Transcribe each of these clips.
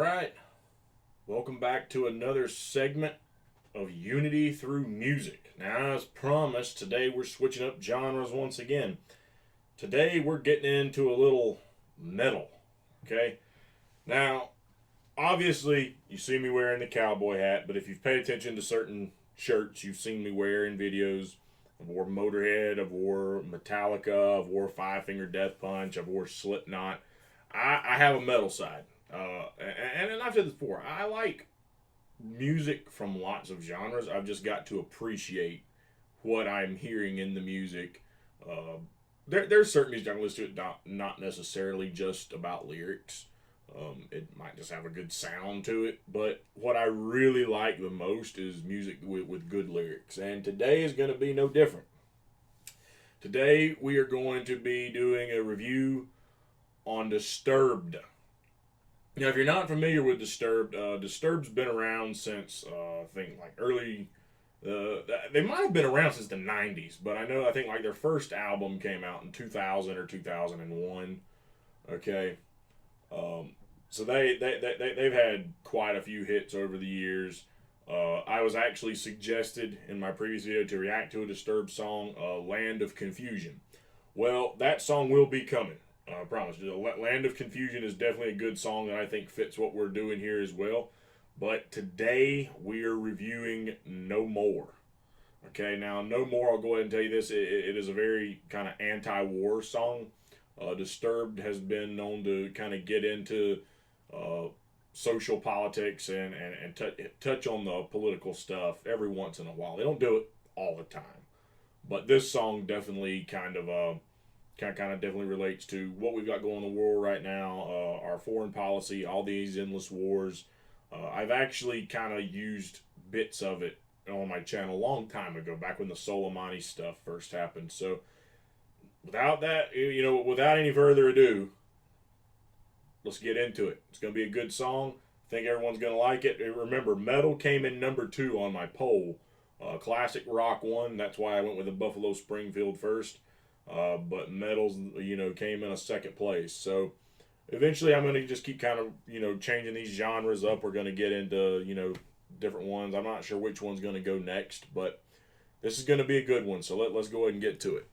right. Welcome back to another segment of Unity Through Music. Now, as promised, today we're switching up genres once again. Today we're getting into a little metal. Okay? Now, obviously, you see me wearing the cowboy hat, but if you've paid attention to certain shirts you've seen me wear in videos, I've wore Motorhead, I've wore Metallica, I've wore Five Finger Death Punch, I've wore Slipknot. I have a metal side. And I've said this before, I like music from lots of genres. I've just got to appreciate what I'm hearing in the music. There's certain music I can listen to it not necessarily just about lyrics. It might just have a good sound to it. But what I really like the most is music with good lyrics. And today is going to be no different. Today we are going to be doing a review on Disturbed. Now, if you're not familiar with Disturbed, Disturbed's been around since I think like early. They might have been around since the '90s, but I think like their first album came out in 2000 or 2001. Okay, so they've had quite a few hits over the years. I was actually suggested in my previous video to react to a Disturbed song, "Land of Confusion." Well, that song will be coming. I promise. Land of Confusion is definitely a good song that I think fits what we're doing here as well. But today we are reviewing No More. Okay, now No More, I'll go ahead and tell you this. It is a very kind of anti-war song. Disturbed has been known to kind of get into social politics and touch on the political stuff every once in a while. They don't do it all the time. But this song definitely kind of definitely relates to what we've got going in the world right now, our foreign policy, all these endless wars. I've actually kind of used bits of it on my channel a long time ago, back when the Soleimani stuff first happened. So without that, without any further ado, let's get into it. It's going to be a good song. I think everyone's going to like it. And remember, metal came in number 2 on my poll. Classic rock won. That's why I went with the Buffalo Springfield first. But metals, came in a second place. So eventually I'm going to just keep kind of, changing these genres up. We're going to get into, different ones. I'm not sure which one's going to go next, but this is going to be a good one. So let's go ahead and get to it.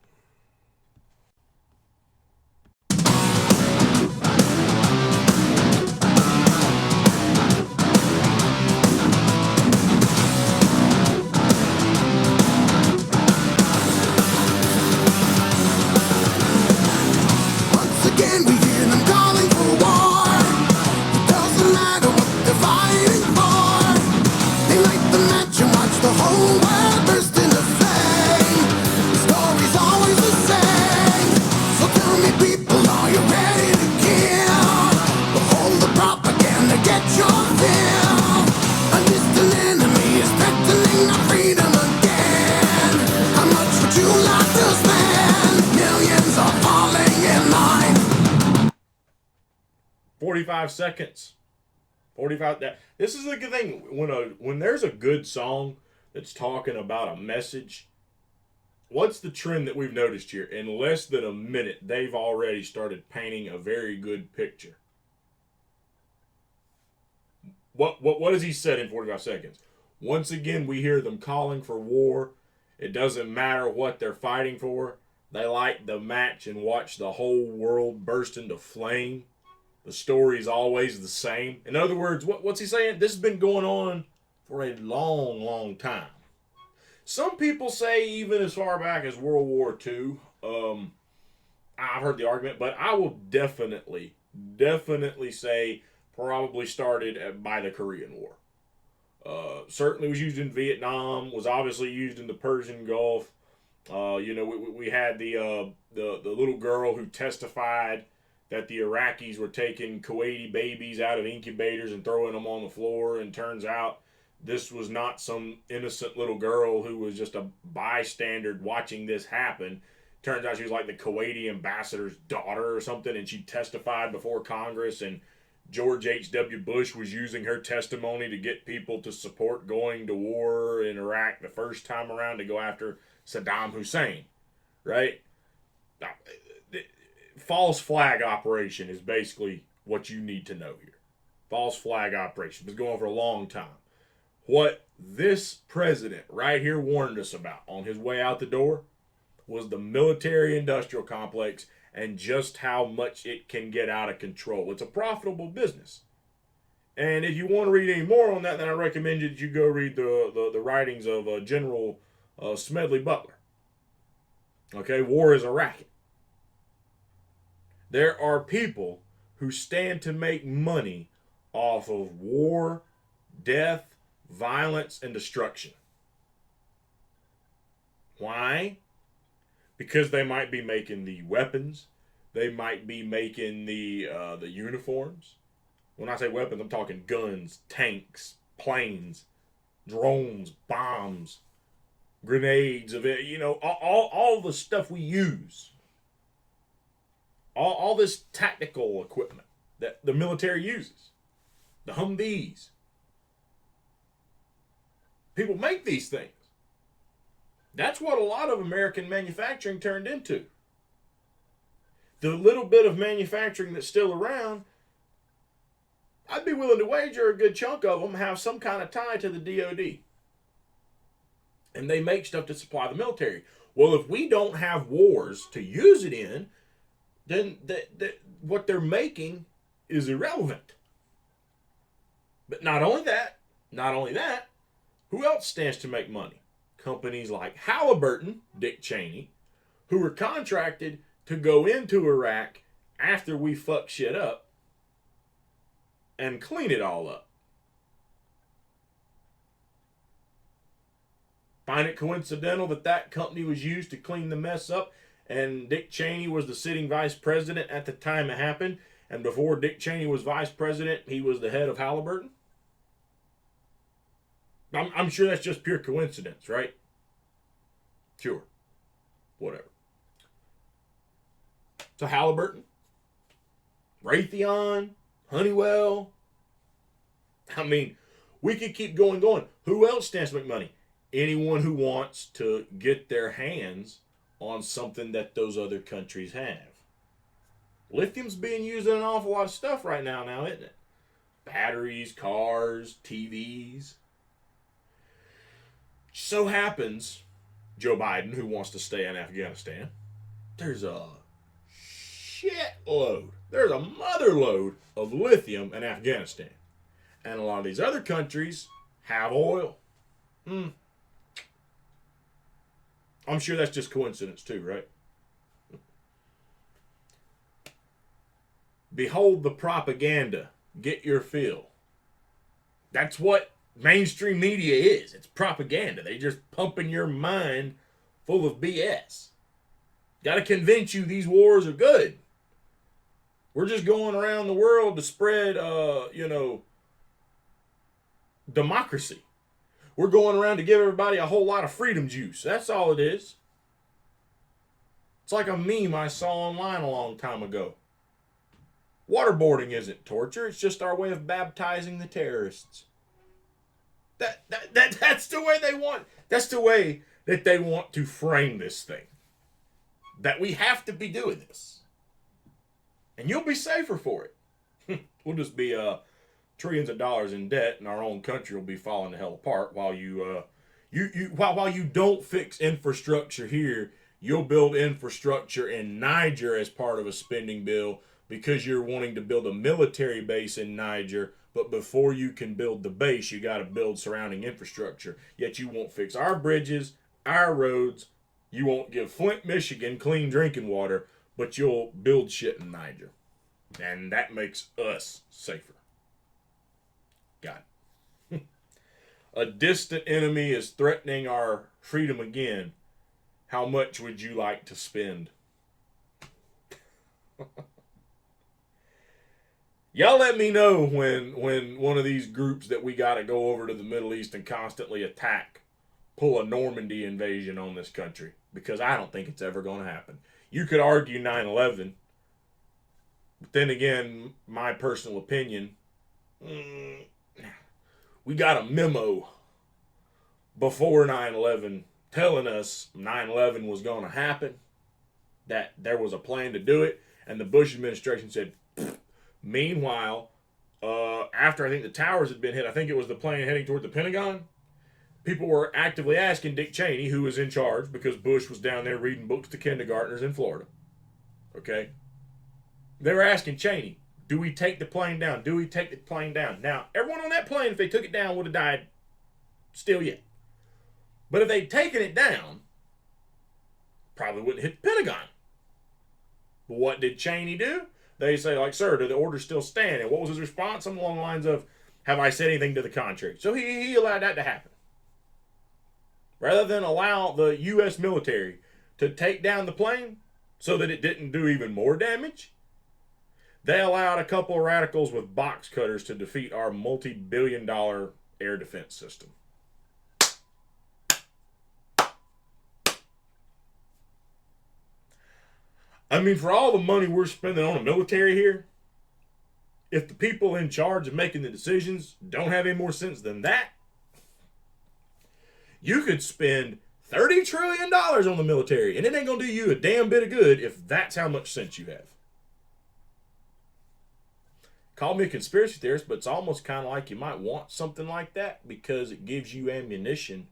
Freedom again. How much would you like to spend? Millions are falling in line. 45 seconds. 45. This is a good thing. When there's a good song that's talking about a message, what's the trend that we've noticed here? In less than a minute, they've already started painting a very good picture. What has he said in 45 seconds? Once again, we hear them calling for war. It doesn't matter what they're fighting for. They light the match and watch the whole world burst into flame. The story is always the same. In other words, what's he saying? This has been going on for a long, long time. Some people say even as far back as World War II. I've heard the argument, but I will definitely say probably started by the Korean War. Certainly was used in Vietnam, was obviously used in the Persian Gulf. We had the little girl who testified that the Iraqis were taking Kuwaiti babies out of incubators and throwing them on the floor, and turns out this was not some innocent little girl who was just a bystander watching this happen. Turns out she was like the Kuwaiti ambassador's daughter or something, and she testified before Congress, and George H.W. Bush was using her testimony to get people to support going to war in Iraq the first time around to go after Saddam Hussein, right? False flag operation is basically what you need to know here. False flag operation. It's been going on for a long time. What this president right here warned us about on his way out the door was the military-industrial complex and just how much it can get out of control. It's a profitable business. And if you want to read any more on that, then I recommend that you go read the writings of General Smedley Butler. Okay, war is a racket. There are people who stand to make money off of war, death, violence, and destruction. Why? Because they might be making the weapons. They might be making the uniforms. When I say weapons, I'm talking guns, tanks, planes, drones, bombs, grenades, all the stuff we use. All this tactical equipment that the military uses. The Humvees. People make these things. That's what a lot of American manufacturing turned into. The little bit of manufacturing that's still around, I'd be willing to wager a good chunk of them have some kind of tie to the DOD. And they make stuff to supply the military. Well, if we don't have wars to use it in, then what they're making is irrelevant. But not only that, who else stands to make money? Companies like Halliburton, Dick Cheney, who were contracted to go into Iraq after we fuck shit up and clean it all up. Find it coincidental that that company was used to clean the mess up, and Dick Cheney was the sitting vice president at the time it happened, and before Dick Cheney was vice president, he was the head of Halliburton? I'm sure that's just pure coincidence, right? Sure. Whatever. So Halliburton, Raytheon, Honeywell. I mean, we could keep going. Who else stands to make money? Anyone who wants to get their hands on something that those other countries have. Lithium's being used in an awful lot of stuff right now, isn't it? Batteries, cars, TVs. So happens, Joe Biden, who wants to stay in Afghanistan, there's a shitload, there's a motherload of lithium in Afghanistan. And a lot of these other countries have oil. I'm sure that's just coincidence too, right? Behold the propaganda. Get your fill. That's what mainstream media is. It's propaganda. They just pumping your mind full of BS. Got to convince you these wars are good. We're just going around the world to spread, democracy. We're going around to give everybody a whole lot of freedom juice. That's all it is. It's like a meme I saw online a long time ago. Waterboarding isn't torture. It's just our way of baptizing the terrorists. That's the way they want. That's the way that they want to frame this thing. That we have to be doing this. And you'll be safer for it. We'll just be trillions of dollars in debt, and our own country will be falling the hell apart while while you don't fix infrastructure here. You'll build infrastructure in Niger as part of a spending bill because you're wanting to build a military base in Niger. But before you can build the base, you got to build surrounding infrastructure. Yet you won't fix our bridges, our roads. You won't give Flint, Michigan clean drinking water, but you'll build shit in Niger. And that makes us safer. Got it. A distant enemy is threatening our freedom again. How much would you like to spend? Y'all let me know when one of these groups that we got to go over to the Middle East and constantly attack pull a Normandy invasion on this country. Because I don't think it's ever going to happen. You could argue 9/11. But then again, my personal opinion, we got a memo before 9/11 telling us 9/11 was going to happen, that there was a plan to do it, and the Bush administration said, meanwhile, after I think the towers had been hit, I think it was the plane heading toward the Pentagon, people were actively asking Dick Cheney, who was in charge, because Bush was down there reading books to kindergartners in Florida. Okay? They were asking Cheney, do we take the plane down? Do we take the plane down? Now, everyone on that plane, if they took it down, would have died still yet. But if they'd taken it down, probably wouldn't hit the Pentagon. But what did Cheney do? They say, like, sir, do the orders still stand? And what was his response? Something along the lines of, have I said anything to the contrary? So he allowed that to happen. Rather than allow the U.S. military to take down the plane so that it didn't do even more damage, they allowed a couple of radicals with box cutters to defeat our multi-billion-dollar air defense system. I mean, for all the money we're spending on the military here, if the people in charge of making the decisions don't have any more sense than that, you could spend $30 trillion on the military, and it ain't going to do you a damn bit of good if that's how much sense you have. Call me a conspiracy theorist, but it's almost kind of like you might want something like that because it gives you ammunition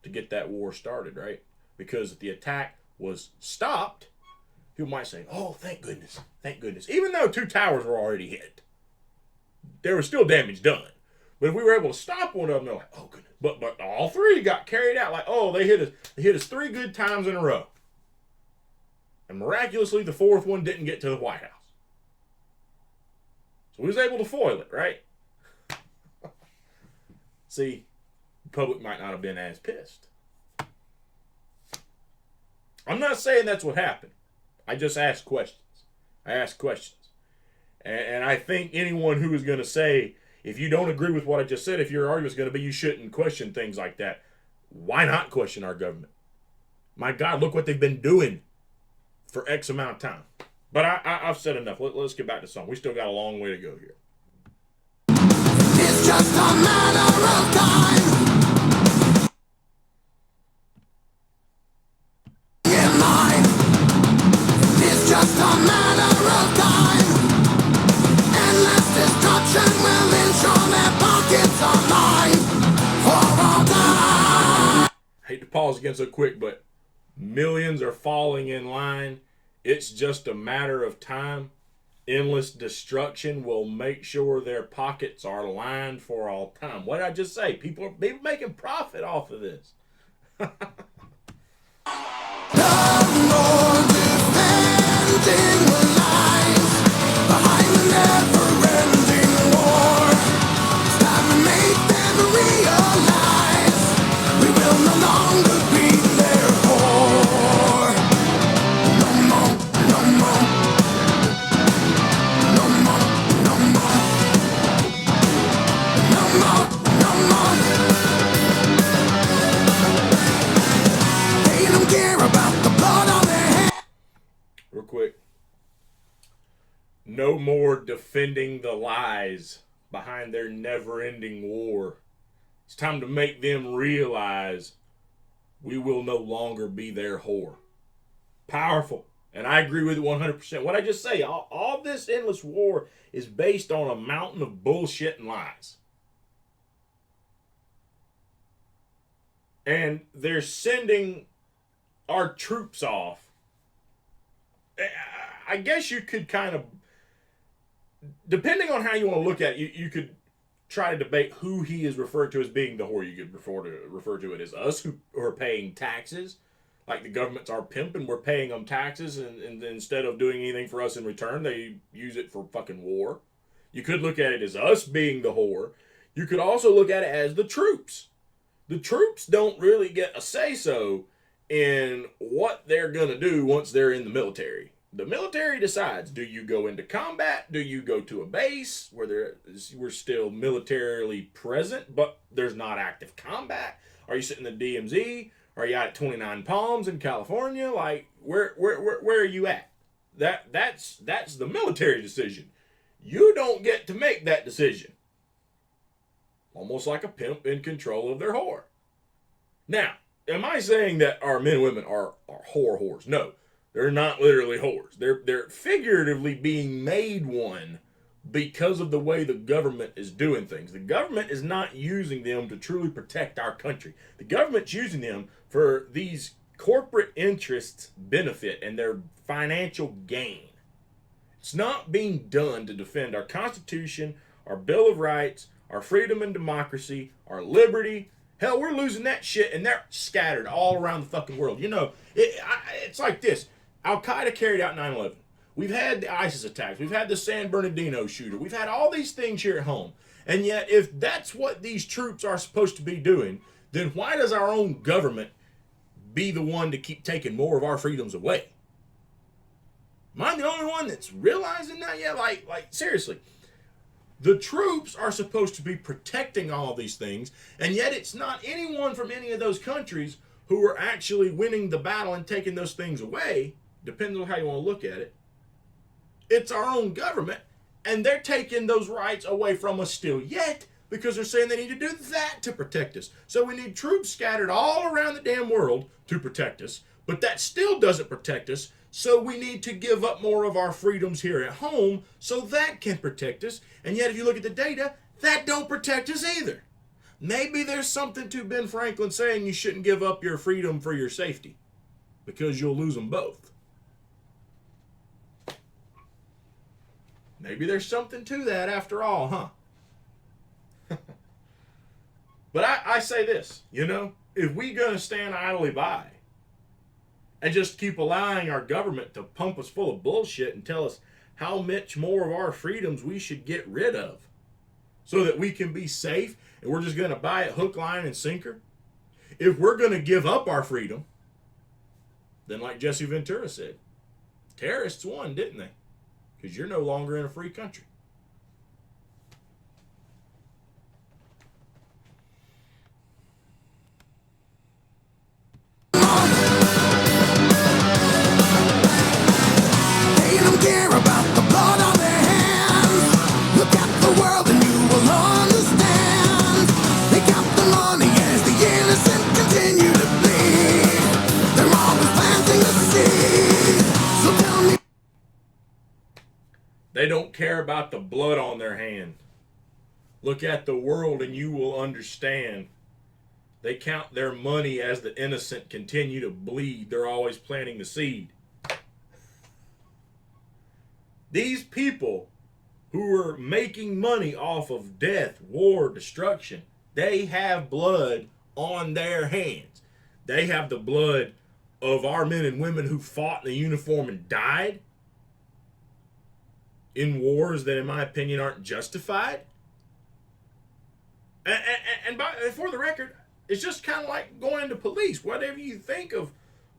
to get that war started, right? Because if the attack was stopped, people might say, oh, thank goodness, thank goodness. Even though 2 towers were already hit, there was still damage done. But if we were able to stop one of them, they're like, oh, goodness. But all 3 got carried out. Like, oh, they hit us 3 good times in a row. And miraculously, the 4th one didn't get to the White House. So we was able to foil it, right? See, the public might not have been as pissed. I'm not saying that's what happened. I just asked questions. I asked questions. And I think anyone who is going to say, if you don't agree with what I just said, if your argument is going to be you shouldn't question things like that, why not question our government? My God, look what they've been doing for X amount of time. But I've said enough. Let's get back to song. We still got a long way to go here. It's just a matter of time. In mind. It's just a matter of time. Endless destruction will ensure their pockets are lined for all time. Hate to pause again so quick, but millions are falling in line. It's just a matter of time. Endless destruction will make sure their pockets are lined for all time. What did I just say? People are making profit off of this. No more defending the lies behind the never-ending war. It's time to make them realize we will no longer be their whore. No more, no more. No more, no more. No more, no more. They don't care about the blood on their hands. Real quick. No more defending the lies behind their never-ending war. It's time to make them realize we will no longer be their whore. Powerful. And I agree with it 100%. What I just say, all this endless war is based on a mountain of bullshit and lies. And they're sending our troops off. I guess you could kind of, depending on how you want to look at it, you could try to debate who he is referred to as being the whore. You could refer to it as us who are paying taxes. Like the government's our pimp and we're paying them taxes, and instead of doing anything for us in return, they use it for fucking war. You could look at it as us being the whore. You could also look at it as the troops. The troops don't really get a say-so in what they're going to do once they're in the military. The military decides, do you go into combat? Do you go to a base where we're still militarily present, but there's not active combat? Are you sitting in the DMZ? Are you out at 29 Palms in California? Like, where are you at? That's the military decision. You don't get to make that decision. Almost like a pimp in control of their whore. Now, am I saying that our men and women are whores? No, they're not literally whores. They're figuratively being made one because of the way the government is doing things. The government is not using them to truly protect our country. The government's using them for these corporate interests' benefit and their financial gain. It's not being done to defend our Constitution, our Bill of Rights, our freedom and democracy, our liberty. Hell, we're losing that shit, and they're scattered all around the fucking world. You know, it's like this. Al-Qaeda carried out 9/11. We've had the ISIS attacks. We've had the San Bernardino shooter. We've had all these things here at home. And yet, if that's what these troops are supposed to be doing, then why does our own government be the one to keep taking more of our freedoms away? Am I the only one that's realizing that yet? Like seriously. The troops are supposed to be protecting all these things, and yet it's not anyone from any of those countries who are actually winning the battle and taking those things away. Depends on how you want to look at it. It's our own government, and they're taking those rights away from us still yet because they're saying they need to do that to protect us. So we need troops scattered all around the damn world to protect us, but that still doesn't protect us. So we need to give up more of our freedoms here at home so that can protect us. And yet if you look at the data, that don't protect us either. Maybe there's something to Ben Franklin saying you shouldn't give up your freedom for your safety because you'll lose them both. Maybe there's something to that after all, huh? But I say this, you know, if we gonna stand idly by and just keep allowing our government to pump us full of bullshit and tell us how much more of our freedoms we should get rid of so that we can be safe, and we're just going to buy it hook, line, and sinker. If we're going to give up our freedom, then like Jesse Ventura said, terrorists won, didn't they? Because you're no longer in a free country. They don't care about the blood on their hand. Look at the world and you will understand. They count their money as the innocent continue to bleed. They're always planting the seed. These people who are making money off of death, war, destruction, they have blood on their hands. They have the blood of our men and women who fought in the uniform and died in wars that, in my opinion, aren't justified. And for the record, it's just kind of like going to police. Whatever you think of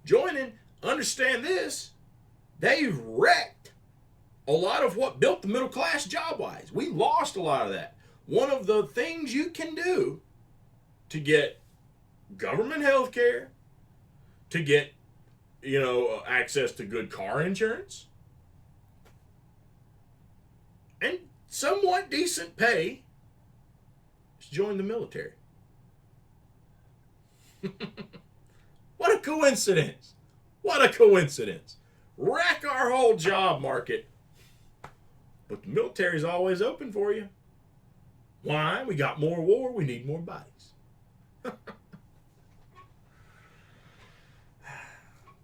joining, understand this. They've wrecked a lot of what built the middle class job-wise. We lost a lot of that. One of the things you can do to get government health care, to get, access to good car insurance, and somewhat decent pay, is join the military. What a coincidence. What a coincidence. Wreck our whole job market. But the military's always open for you. Why? We got more war. We need more bodies.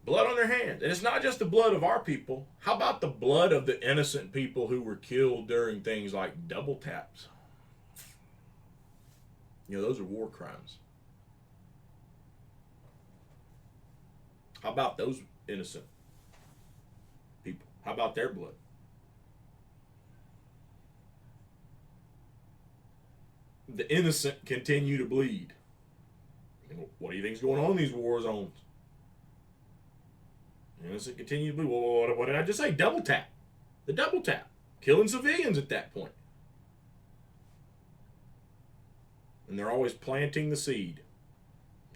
Blood on their hands. And it's not just the blood of our people. How about the blood of the innocent people who were killed during things like double taps? Those are war crimes. How about those innocent people? How about their blood? The innocent continue to bleed. What do you think is going on in these war zones? The innocent continue to bleed. Well, what did I just say? Double tap. The double tap. Killing civilians at that point. And they're always planting the seed.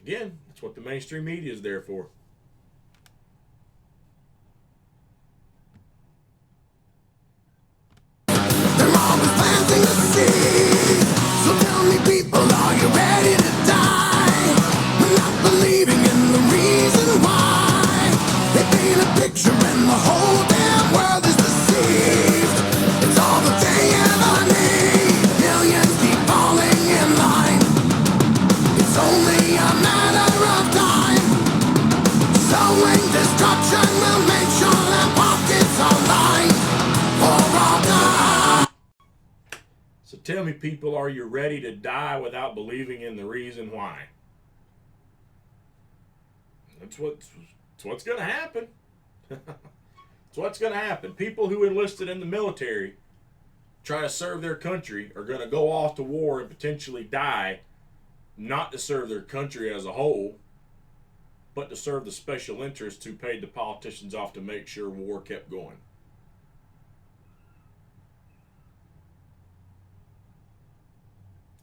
Again, that's what the mainstream media is there for. They're always planting the seed. So tell me, people, are you ready to die? We're not believing in the reason why. They paint a picture and the whole damn world is deceived. It's all the day So tell me, people, are you ready to die without believing in the reason why? That's what's going to happen. That's what's going to happen. People who enlisted in the military, try to serve their country, are going to go off to war and potentially die, not to serve their country as a whole, but to serve the special interests who paid the politicians off to make sure war kept going.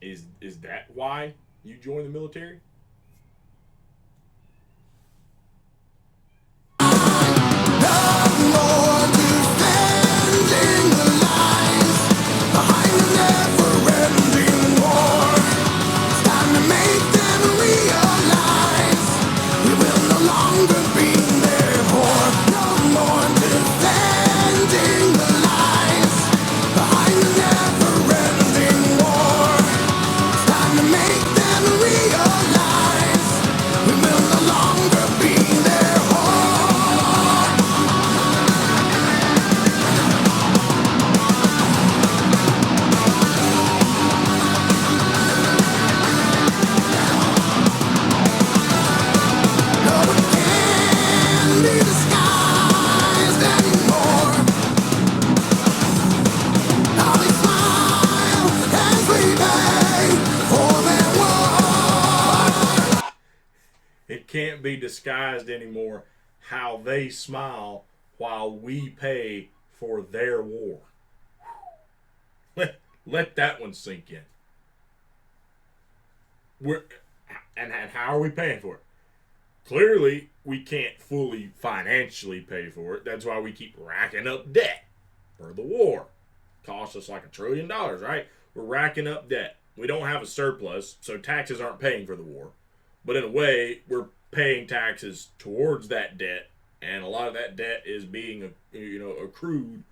Is that why you joined the military? Can't be disguised anymore how they smile while we pay for their war. Let that one sink in. And how are we paying for it? Clearly, we can't fully financially pay for it. That's why we keep racking up debt for the war. Costs us like $1 trillion, right? We're racking up debt. We don't have a surplus, so taxes aren't paying for the war. But in a way, we're paying taxes towards that debt, and a lot of that debt is being, accrued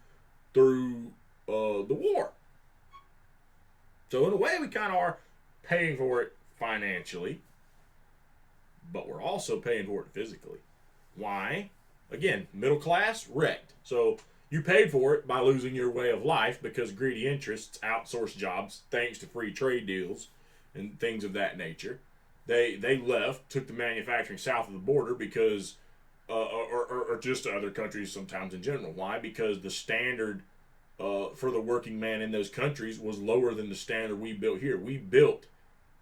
through the war. So in a way, we kind of are paying for it financially, but we're also paying for it physically. Why? Again, middle class, wrecked. So you paid for it by losing your way of life because greedy interests outsourced jobs thanks to free trade deals and things of that nature. They left, took the manufacturing south of the border because, or just to other countries sometimes in general. Why? Because the standard for the working man in those countries was lower than the standard we built here. We built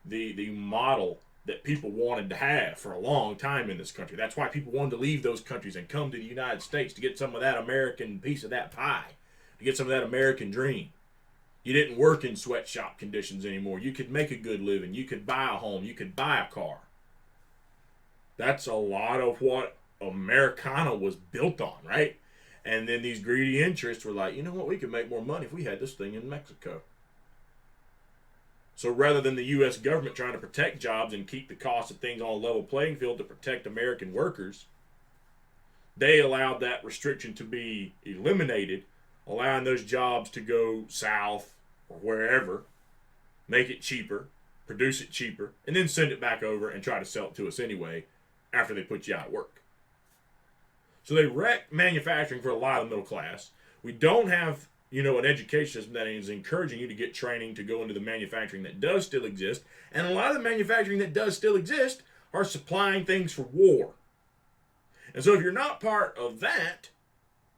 the model that people wanted to have for a long time in this country. That's why people wanted to leave those countries and come to the United States to get some of that American piece of that pie, to get some of that American dream. You didn't work in sweatshop conditions anymore. You could make a good living. You could buy a home. You could buy a car. That's a lot of what Americana was built on, right? And then these greedy interests were like, you know what? We could make more money if we had this thing in Mexico. So rather than the U.S. government trying to protect jobs and keep the cost of things on a level playing field to protect American workers, they allowed that restriction to be eliminated, allowing those jobs to go south or wherever, make it cheaper, produce it cheaper, and then send it back over and try to sell it to us anyway after they put you out of work. So they wrecked manufacturing for a lot of the middle class. We don't have, an education system that is encouraging you to get training to go into the manufacturing that does still exist. And a lot of the manufacturing that does still exist are supplying things for war. And so if you're not part of that,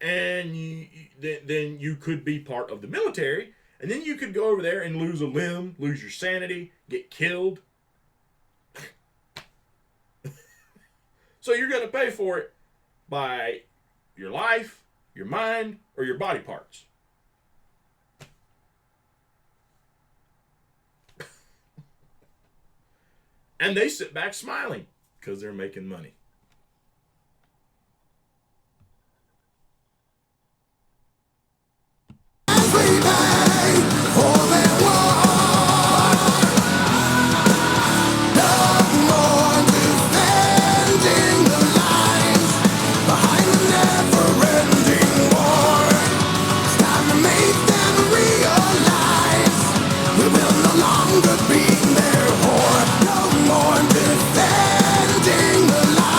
and then you could be part of the military, and then you could go over there and lose a limb, lose your sanity, get killed. So you're going to pay for it by your life, your mind, or your body parts. And they sit back smiling because they're making money. Be there for no more defending the light.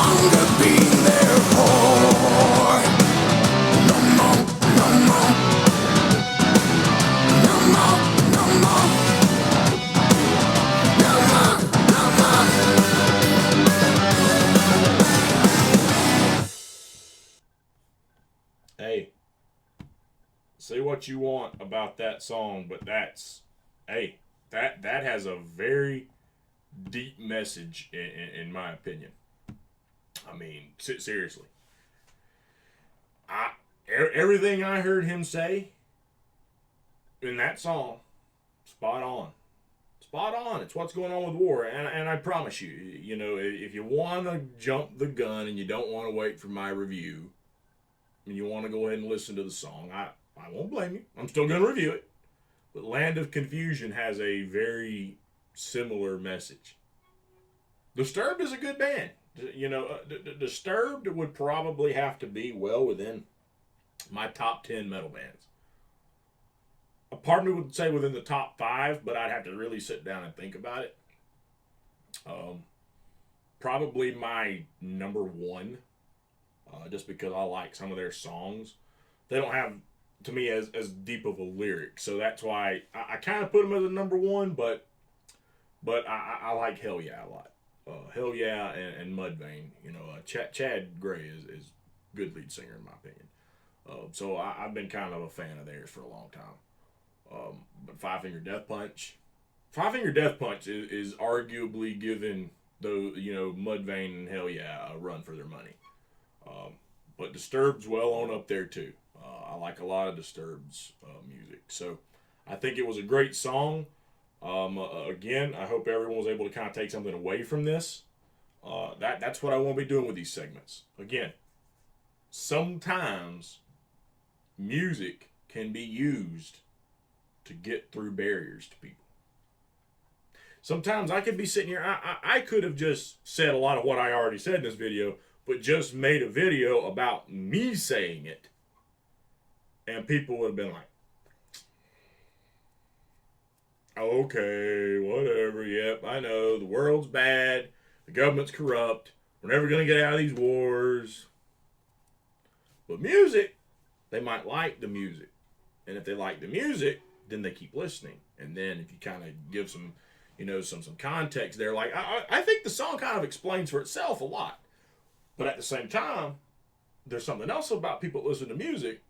longer be there for. No more, no more. No more, no more. No more, no more. Hey, say what you want about that song, but hey, that has a very deep message in my opinion. I mean, seriously. Everything I heard him say in that song, spot on. Spot on. It's what's going on with war. And I promise you, you know, if you want to jump the gun and you don't want to wait for my review, and you want to go ahead and listen to the song, I won't blame you. I'm still going to review it. But Land of Confusion has a very similar message. Disturbed is a good band. You know, Disturbed would probably have to be well within my top 10 metal bands. A part of me would say within the top 5, but I'd have to really sit down and think about it. Probably my number 1, just because I like some of their songs. They don't have, to me, as deep of a lyric, so that's why I kind of put them as a number 1, but I like Hell Yeah a lot. Hell Yeah and Mudvayne, you know, Chad Gray is good lead singer in my opinion. So I've been kind of a fan of theirs for a long time. But Five Finger Death Punch is arguably giving Mudvayne and Hell Yeah a run for their money. But Disturbed's well on up there too. I like a lot of Disturbed's music, so I think it was a great song. Again, I hope everyone was able to kind of take something away from this. That's what I want to be doing with these segments. Again, sometimes music can be used to get through barriers to people. Sometimes I could be sitting here, I could have just said a lot of what I already said in this video, but just made a video about me saying it. And people would have been like, okay, whatever, yep, I know, the world's bad, the government's corrupt, we're never going to get out of these wars. But music, they might like the music. And if they like the music, then they keep listening. And then if you kind of give some, some context there, like, I think the song kind of explains for itself a lot. But at the same time, there's something else about people that listen to music.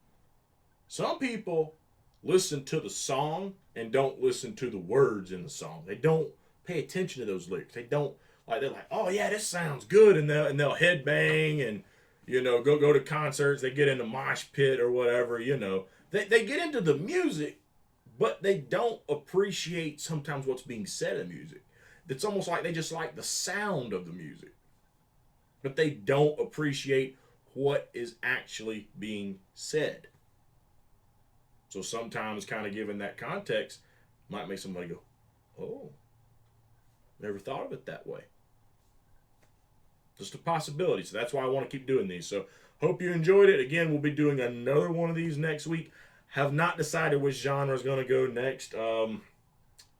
Some people listen to the song and don't listen to the words in the song. They don't pay attention to those lyrics. They're like, oh yeah, this sounds good, and they'll headbang and go to concerts. They get in the mosh pit or whatever. They get into the music, but they don't appreciate sometimes what's being said in music. It's almost like they just like the sound of the music, but they don't appreciate what is actually being said. So sometimes kind of giving that context might make somebody go, oh, never thought of it that way. Just a possibility. So that's why I want to keep doing these. So hope you enjoyed it. Again, we'll be doing another one of these next week. Have not decided which genre is going to go next.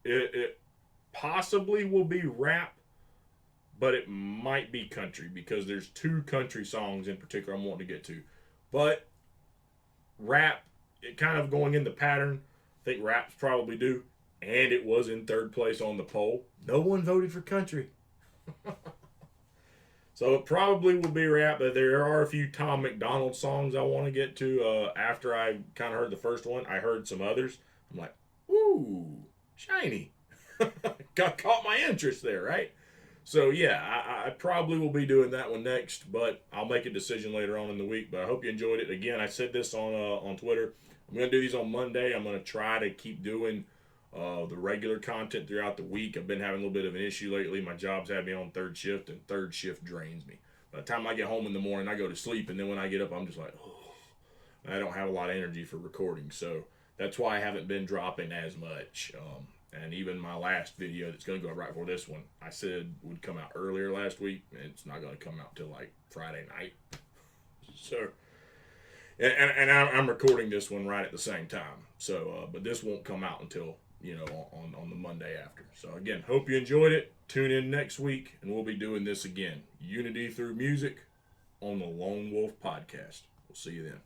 It possibly will be rap, but it might be country because there's 2 country songs in particular I'm wanting to get to. But rap, it kind of going in the pattern. I think rap's probably due. And it was in 3rd place on the poll. No one voted for country. So it probably will be rap, but there are a few Tom McDonald songs I want to get to. After I kind of heard the first one, I heard some others. I'm like, ooh, shiny. Caught my interest there, right? So yeah, I probably will be doing that one next, but I'll make a decision later on in the week. But I hope you enjoyed it. Again, I said this on Twitter. I'm going to do these on Monday. I'm going to try to keep doing the regular content throughout the week. I've been having a little bit of an issue lately. My job's had me on 3rd shift, and 3rd shift drains me. By the time I get home in the morning, I go to sleep, and then when I get up, I'm just like, oh, I don't have a lot of energy for recording. So that's why I haven't been dropping as much. And even my last video that's going to go right before this one, I said would come out earlier last week, and it's not going to come out till like Friday night. So, and I'm recording this one right at the same time. So, but this won't come out until on the Monday after. So again, hope you enjoyed it. Tune in next week, and we'll be doing this again. Unity through music on the Lone Wolf Podcast. We'll see you then.